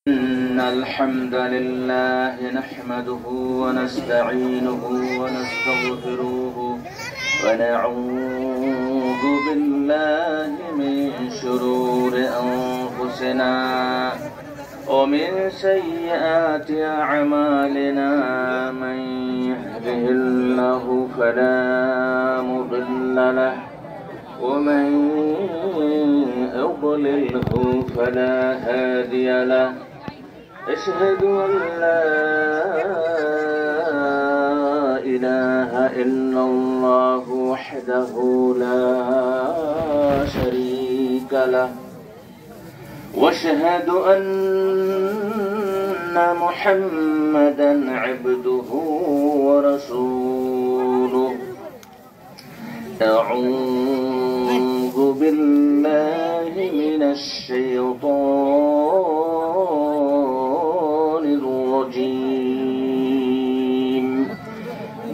إن الحمد لله نحمده ونستعينه ونستغفره ونعوذ بالله من شرور أنفسنا ومن سيئات أعمالنا من يهده الله فلا مضل له ومن يضلله فلا هادي له أشهد أن لا إله إلا الله وحده لا شريك له وأشهد أن محمدا عبده ورسوله أعوذ بالله من الشيطان الرجيم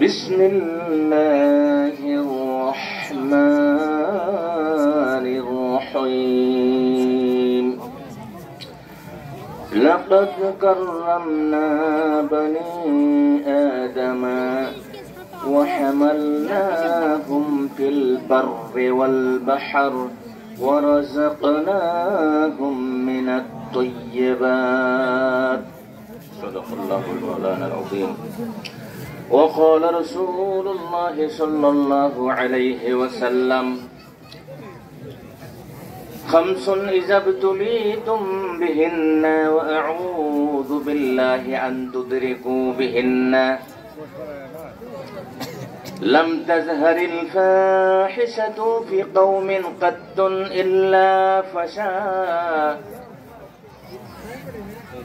بسم الله الرحمن الرحيم لقد كرمنا بني آدم وحملناهم في البر والبحر ورزقناهم من الطيبات صدق الله المولانا العظيم وقال رسول الله صلى الله عليه وسلم خمس إذا ابتليتم بهن وأعوذ بالله أن تدركوا بهن لم تظهر الفاحشة في قوم قط إلا فشا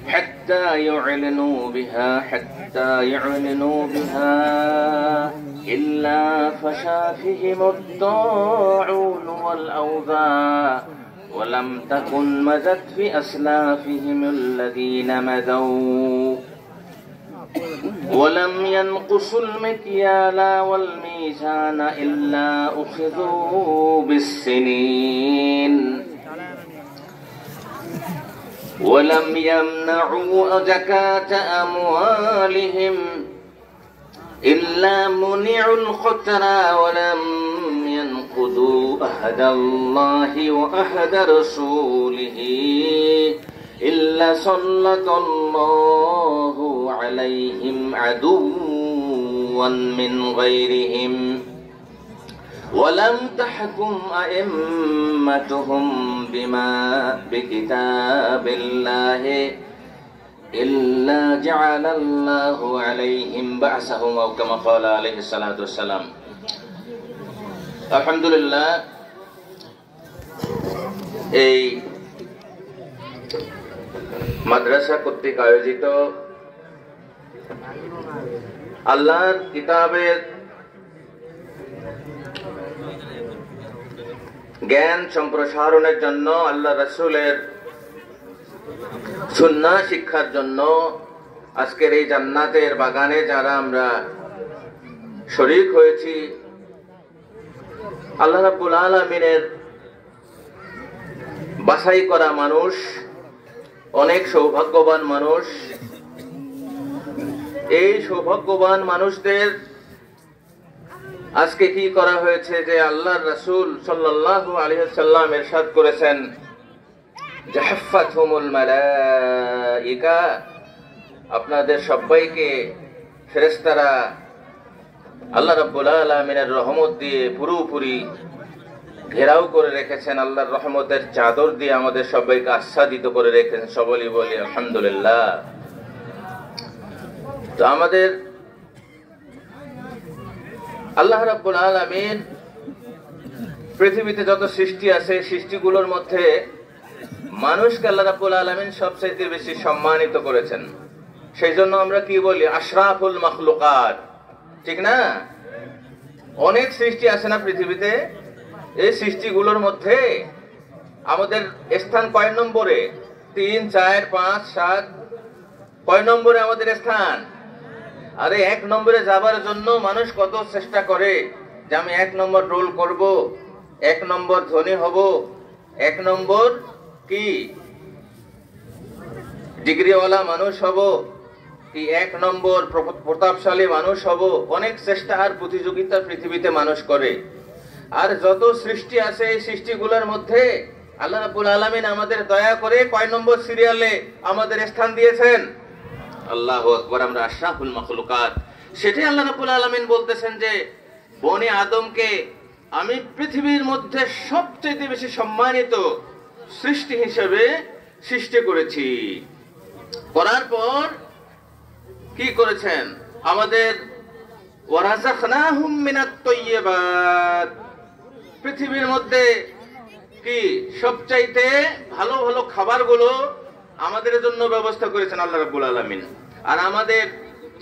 حتى يعلنوا بها إلا فشا فيهم الطاعون والأوباء ولم تكن مدت في أسلافهم الذين مدوا ولم ينقصوا المكيال والميزان إلا أخذوا بالسنين ولم يمنعوا زكاة أموالهم إلا منعوا الخطر ولم ينقضوا عهد الله وعهد رسوله إلا سلط الله عليهم عدوا من غيرهم ولم تحكم أئمتهم بما بكتاب الله إلا جعل الله عليهم بأسهم أو كما قال عليه الصلاة والسلام الحمد لله এই মাদ্রাসা কর্তৃক আয়োজিত আল্লাহর কিতাবের জ্ঞান সম্প্রসারণের জন্য আল্লাহ রাসূলের সুন্নাহ শিক্ষার জন্য আজকের এই জান্নাতের বাগানে যারা আমরা শরীক হয়েছি আল্লাহ রাব্বুল আলামিনের বাছাই করা মানুষ অনেক সৌভাগ্যবান মানুষ এই সৌভাগ্যবান মানুষদের আজকে কি করা হয়েছে যে আল্লাহর রাসূল সাল্লাল্লাহু আলাইহি ওয়াসাল্লাম ইরশাদ করেছেন জাহাফাতহুমুল মালায়েকা আপনাদের সবাইকে ফেরেশতারা আল্লাহ রাব্বুল আলামিনের রহমত দিয়ে পুরোপুরি ঘেরাও করে রেখেছেন আল্লাহর রহমতের চাদর দিয়ে আমাদের সবাইকে আচ্ছাদিত করে রেখেছেন সকলেই বলি আলহামদুলিল্লাহ তো আমাদের আল্লাহ রাব্বুল আলামিন পৃথিবীতে যত সৃষ্টি আছে সৃষ্টিগুলোর মধ্যে মানুষকে আল্লাহ রাব্বুল আলামিন সবচেয়ে বেশি সম্মানিত করেছেন সেই জন্য আমরা কি বলি আশরাফুল মাখলুকাত ঠিক না অনেক সৃষ্টি আছে না পৃথিবীতে এই সৃষ্টিগুলোর মধ্যে আমাদের স্থান কয় নম্বরে 3, 4, 5, 7 কয় নম্বরে আমাদের স্থান আরে 1 নম্বরে যাবার জন্য মানুষ কত চেষ্টা করে যে আমি 1 নম্বর রোল করব 1 নম্বর ধনী হব 1 নম্বর কি ডিগ্রিওয়ালা মানুষ হব, কি 1 নম্বর প্রতাপশালী মানুষ হব, অনেক চেষ্টা আর প্রতিযোগিতা পৃথিবীতে মানুষ করে। আর যত সৃষ্টি আছে এই সৃষ্টিগুলোর মধ্যে আল্লাহ রাব্বুল আলামিন আমাদের দয়া করে কয় নম্বর সিরিয়ালে আমাদের স্থান দিয়েছেন? আল্লাহু আকবার, আমরা আশরাফুল মাখলুকাত। সেটাই আল্লাহ রাব্বুল আলামিন বলতেছেন যে বনি আদমকে আমি পৃথিবীর মধ্যে সবচেয়ে বেশি সম্মানিত সৃষ্টি হিসেবে সৃষ্টি করেছি। করার পর কি করেছেন? আমাদের ওয়ারাযাকনাহুম মিনাত তাইয়্যিবাত, পৃথিবীর মধ্যে কি সবচাইতে ভালো ভালো খাবারগুলো আমাদের জন্য ব্যবস্থা করেছেন আল্লাহ রাব্বুল আলামিন। আর আমাদের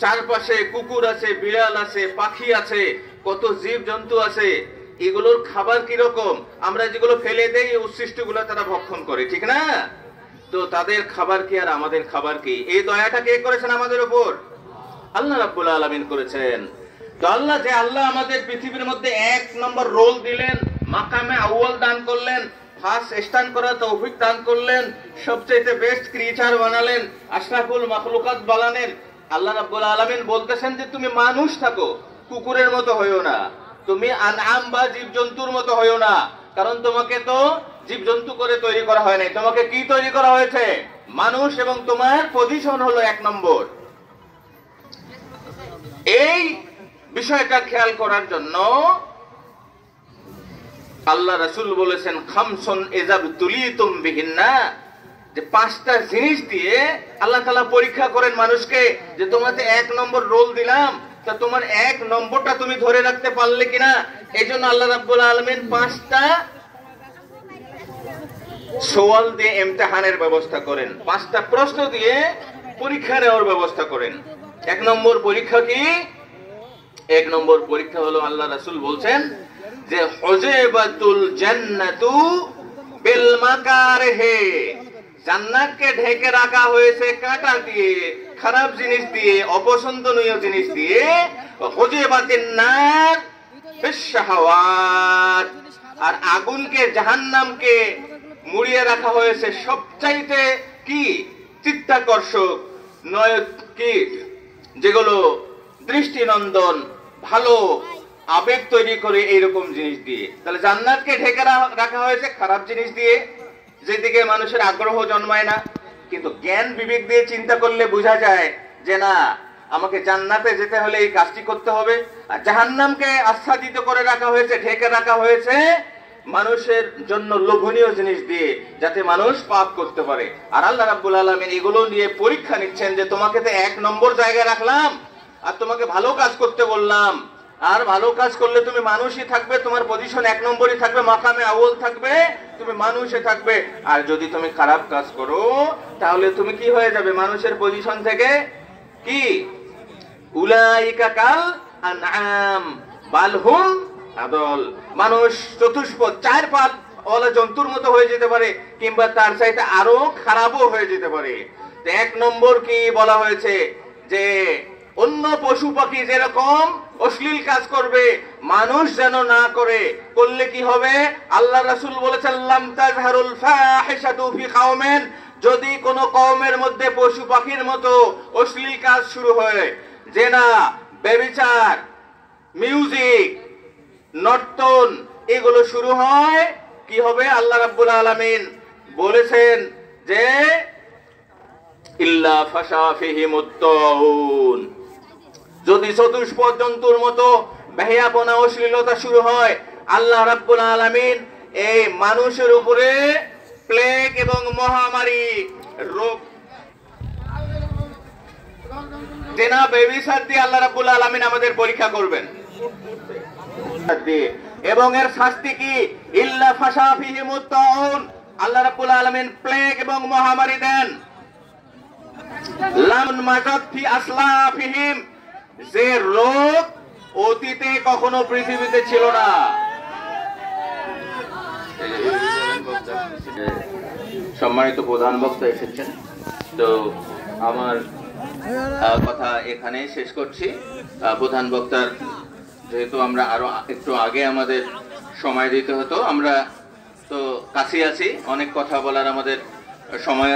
চারপাশে কুকুর আছে, বিড়াল আছে, পাখি আছে, কত জীব জন্তু আছে, এগুলোর খাবার কি রকম? আমরা যেগুলো ফেলে দেই উচ্ছিষ্টগুলো তারা ভক্ষণ করে, ঠিক না? তো তাদের খাবার কি আর আমাদের খাবার কি? এই দয়াটা কে করেছেন আমাদের উপর? আল্লাহ রাব্বুল আলামিন করেছেন। তো আল্লাহ আমাদের পৃথিবীর মধ্যে 1 নম্বর রোল দিলেন, মাকামে আউয়াল দান করলেন, ফার্স্ট স্থান করার তৌফিক দান করলেন, সবচেয়ে বেস্ট ক্রিয়েচার বানালেন, আশরাফুল মাখলুকাত বানালেন। আল্লাহ রাব্বুল আলামিন বলতেছেন যে তুমি মানুষ থাকো, কুকুরের মতো হইও না, তুমি আনআম বা জীবজন্তুর মতো হইও না, কারণ তোমাকে তো জীবজন্তু করে তৈরি করা হয় নাই, তোমাকে কি তৈরি করা হয়েছে? মানুষ, এবং তোমার পজিশন হলো 1 নম্বর। এই বিষয়টা খেয়াল করার জন্য আল্লাহ রাসূল বলেছেন খামসুন ইযাবতুলিতুম বিহিন্না, যে 5টা জিনিস দিয়ে আল্লাহ তাআলা পরীক্ষা করেন মানুষকে, যে তোমাকে 1 নম্বর রোল দিলাম, তা তোমার 1 নম্বরটা তুমি ধরে রাখতে পারলে কিনা। এইজন্য আল্লাহ রাব্বুল আলামিন 5টা সওয়াল দিয়ে ইমতিহানের ব্যবস্থা করেন, 5টা প্রশ্ন দিয়ে পরীক্ষা নেওয়ার ব্যবস্থা করেন। 1 নম্বর পরীক্ষা কি? 1 নম্বর পরীক্ষা হলো আল্লাহ রাসূল বলছেন যে হুজিবাতুল জান্নাতু বিল মাকারিহি, জান্নাতকে ঢেকে রাখা হয়েছে কাঁটা দিয়ে, খারাপ জিনিস দিয়ে, অপছন্দনীয় জিনিস দিয়ে। হুজিবাতিন নার বিশ শাহাওয়াত, আর আগুনকে, জাহান্নামকে মুড়িয়ে রাখা হয়েছে সবচাইতে কি চিত্তাকর্ষক নয় কি, যেগুলো দৃষ্টিনন্দন, ভালো আবেগ তৈরি করে এইরকম জিনিস দিয়ে। তাহলে জান্নাতকে ঢেকে রাখা হয়েছে খারাপ জিনিস দিয়ে, যেদিকে মানুষের আগ্রহ জন্মায় না। কিন্তু জ্ঞান বিবেক দিয়ে চিন্তা করলে বোঝা যায় যে না, আমাকে জান্নাতে যেতে হলে এই কাজটি করতে হবে। আর জাহান্নামকে আচ্ছাদিত করে রাখা হয়েছে, ঢেকে রাখা হয়েছে মানুষের জন্য লোভনীয় জিনিস দিয়ে, যাতে মানুষ পাপ করতে পারে। আর আল্লাহ রাব্বুল আলামিন এগুলো নিয়ে পরীক্ষা নিচ্ছেন যে তোমাকে তো 1 নম্বর জায়গায় রাখলাম, আর তোমাকে ভালো কাজ করতে বললাম, আর ভালো কাজ করলে তুমি মানুষই থাকবে, তোমার পজিশন 1 নম্বরই থাকবে, মাকামে আউয়াল থাকবে, তুমি মানুষই থাকবে। আর যদি তুমি খারাপ কাজ করো তাহলে তুমি কি হয়ে যাবে? মানুষের পজিশন থেকে কি উলাইকা কাল আনআম বাল হুম আদল, মানুষ চতুষ্পদ 4 পা ওয়ালা জন্তুর মতো হয়ে যেতে পারে, কিংবা তার চাইতে আরো খারাপও হয়ে যেতে পারে। 1 নম্বর কি বলা হয়েছে? যে অন্য পশু পাখি যেরকম অশ্লীল কাজ করবে, মানুষ যেন না করে। করলে কি হবে? আল্লাহ রাসূল বলেছেন লাম তাজহারুল ফাহিশাতু ফি কওমিন, যদি কোন কওমের মধ্যে পশু পাখির মতো অশ্লীল কাজ শুরু হয়, জেনা, ব্যভিচার, মিউজিক, নর্তন, এগুলো শুরু হয়, কি হবে? আল্লাহ রাব্বুল আলামিন বলেছেন যে ইল্লা ফাশা ফিহিমুত তাউন, যদি চতুষ্পদ জন্তুর মতো বেহায়াপনা, অশ্লীলতা শুরু হয়, আল্লাহ রাব্বুল আলামিন এই মানুষের উপরে প্লেগ এবং মহামারী রোগ, জেনা, ব্যভিচার দিয়ে আল্লাহ রাব্বুল আলামিন আমাদের পরীক্ষা করবেন। এবং এর শাস্তি কি? ইল্লা ফাশা ফিহিমুত তাউন, আল্লাহ রাব্বুল আলামিন প্লেগ এবং মহামারী দেন। লাম মাজাত ফি আসলাফিহিম, যে রোগ অতীতে কখনো পৃথিবীতে ছিল না। সম্মানিত প্রধান বক্তা এসেছেন, তো আমার কথা এখানে শেষ করছি। প্রধান বক্তার যেহেতু আমরা আরো একটু আগে আমাদের সময় দিতে হতো, আমরা তো কাছে আছি, অনেক কথা বলার আমাদের সময়